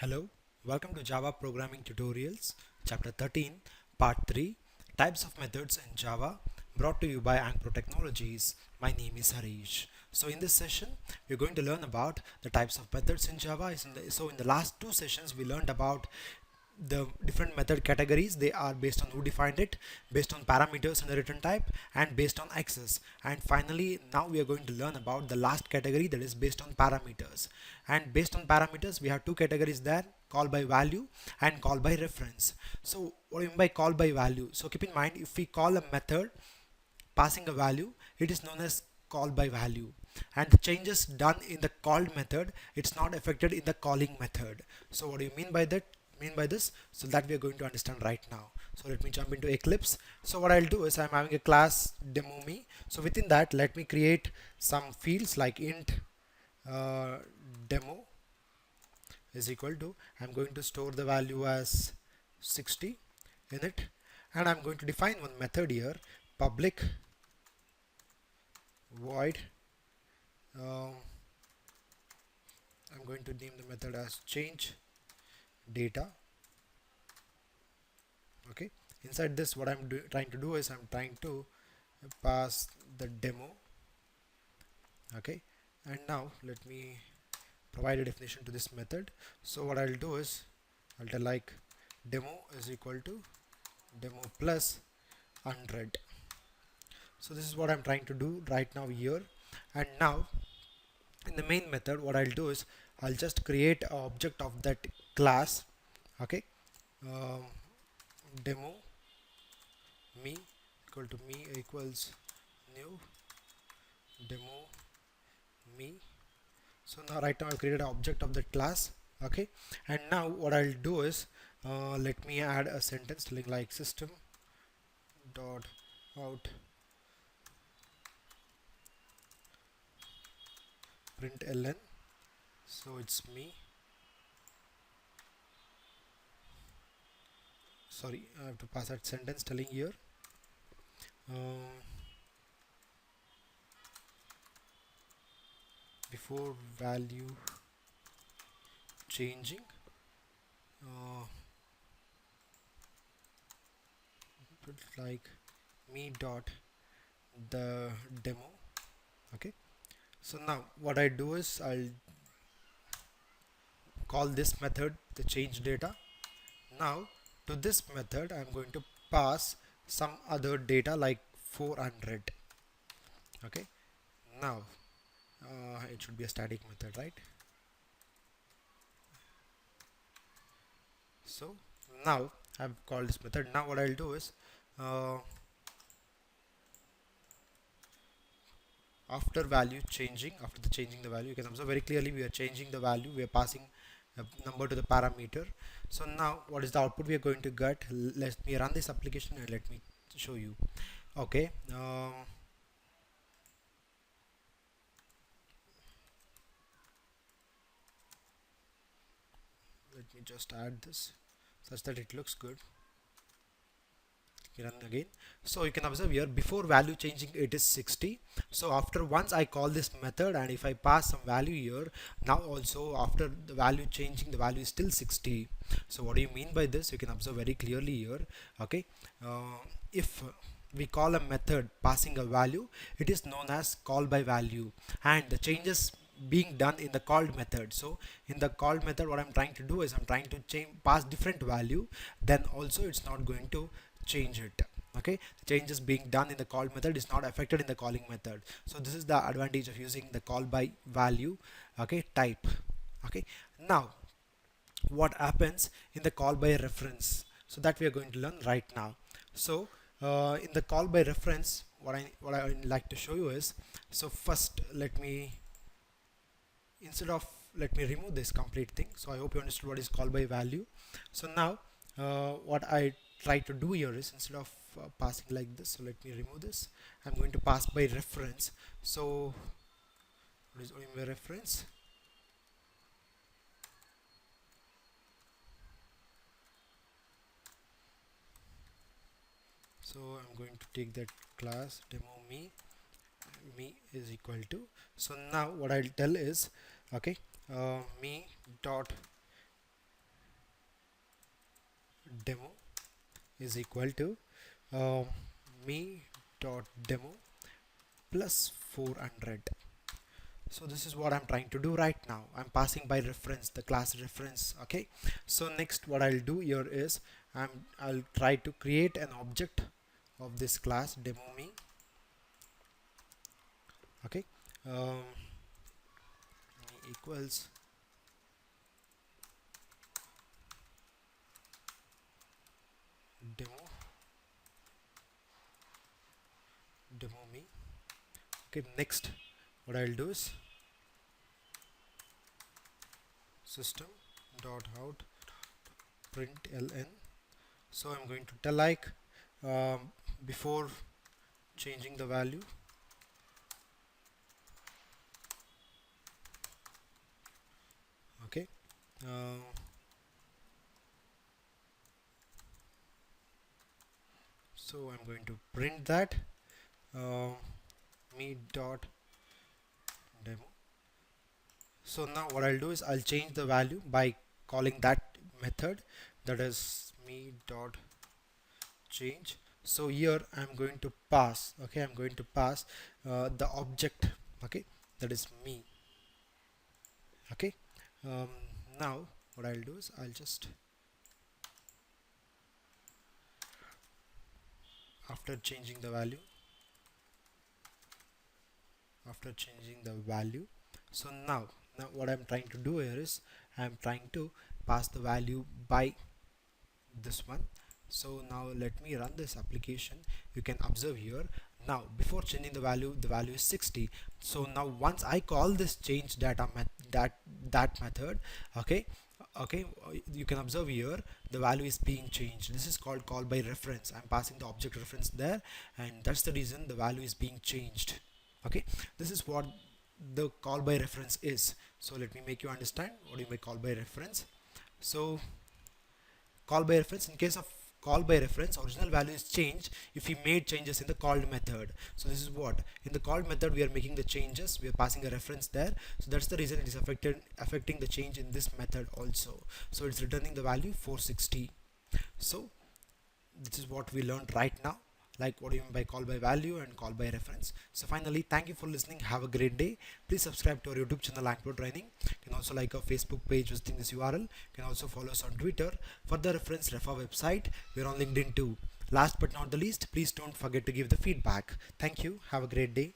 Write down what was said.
Hello, welcome to Java Programming Tutorials, Chapter 13, Part 3, Types of Methods in Java, brought to you by Ankpro Technologies. My name is Harish. So in this session, we're going to learn about the types of methods in Java. So in the last two sessions, we learned about the different method categories. They are based on who defined it, based on parameters and the return type, and based on access. And finally, now we are going to learn about the last category, that is based on parameters. And based on parameters, we have two categories there: call by value and call by reference. So what do you mean by call by value? So keep in mind, if we call a method passing a value, it is known as call by value, and the changes done in the called method, it's not affected in the calling method. So what do you mean by this? So that we are going to understand right now. So let me jump into Eclipse. So what I'll do is I'm having a class demo me. So within that, let me create some fields like int demo is equal to, I'm going to store the value as 60 in it, and I'm going to define one method here, public void. um, I'm going to name the method as change data. Okay, inside this, what I'm trying to do is I'm trying to pass the demo. Okay, and now let me provide a definition to this method. So what I'll do is I'll tell like demo is equal to demo plus 100. So this is what I'm trying to do right now here. And now in the main method, what I'll do is I'll just create an object of that class. Okay, um, demo me equal to me equals new demo me. So now right now I've created an object of that class. Okay, and now what I'll do is let me add a sentence telling like system dot out println. So it's me. Sorry, I have to pass that sentence telling here um, before value changing, uh, put like me dot the demo. Okay, so now what I do is I'll call this method the change data. Now to this method I'm going to pass some other data like 400. Okay, now it should be a static method, right? So now I've called this method. Now what I'll do is uh, after value changing, after the changing the value, you can observe very clearly we are changing the value, we are passing a number to the parameter. So now what is the output we are going to get? Let me run this application and let me show you. Okay, let me just add this such that it looks good. Run again. So you can observe here before value changing it is 60. So after once I call this method and if I pass some value here, now also after the value changing the value is still 60. So what do you mean by this? You can observe very clearly here. Okay, if we call a method passing a value, it is known as call by value, and the changes being done in the called method. So in the called method, what I'm trying to do is I'm trying to pass different value, then also it's not going to change it. Okay, the changes being done in the called method is not affected in the calling method. So this is the advantage of using the call by value, okay, type. Okay, now what happens in the call by reference? So that we are going to learn right now. So in the call by reference, what I like to show you is, so first let me remove this complete thing. So I hope you understood what is call by value. So now what I try to do here is, instead of passing like this, so let me remove this, I'm going to pass by reference. So what is my reference? So I'm going to take that class demo me is equal to, so now what I'll tell is, okay, me dot demo is equal to um, me dot demo plus 400. So this is what I'm trying to do right now. I'm passing by reference, the class reference. Okay, so next what I'll do here is I'll try to create an object of this class demo me. Okay, me equals demo me. Okay, next what I'll do is system dot out println. So I'm going to tell like before changing the value, okay, so I'm going to print that me dot demo. So now what I'll do is I'll change the value by calling that method, that is me dot change. So here I'm going to pass, okay, I'm going to pass the object, okay, that is me. Okay, now what I'll do is I'll just, after changing the value, so now what I'm trying to do here is I'm trying to pass the value by this one. So now let me run this application. You can observe here, now before changing the value is 60. So now once I call this change data that method, okay, you can observe here the value is being changed. This is called call by reference. I'm passing the object reference there, and that's the reason the value is being changed. Okay, this is what the call by reference is. So let me make you understand what do you mean call by reference. So call by reference, in case of call by reference, original value is changed if we made changes in the called method. So this is what, in the called method we are making the changes, we are passing a reference there, so that's the reason it is affecting the change in this method also. So it's returning the value 460. So this is what we learned right now, like what do you mean by call by value and call by reference. So finally, thank you for listening. Have a great day. Please subscribe to our YouTube channel Ankpro Training. You can also like our Facebook page visiting this URL. You can also follow us on Twitter. For the reference, refer website. We're on LinkedIn too. Last but not the least, please don't forget to give the feedback. Thank you. Have a great day.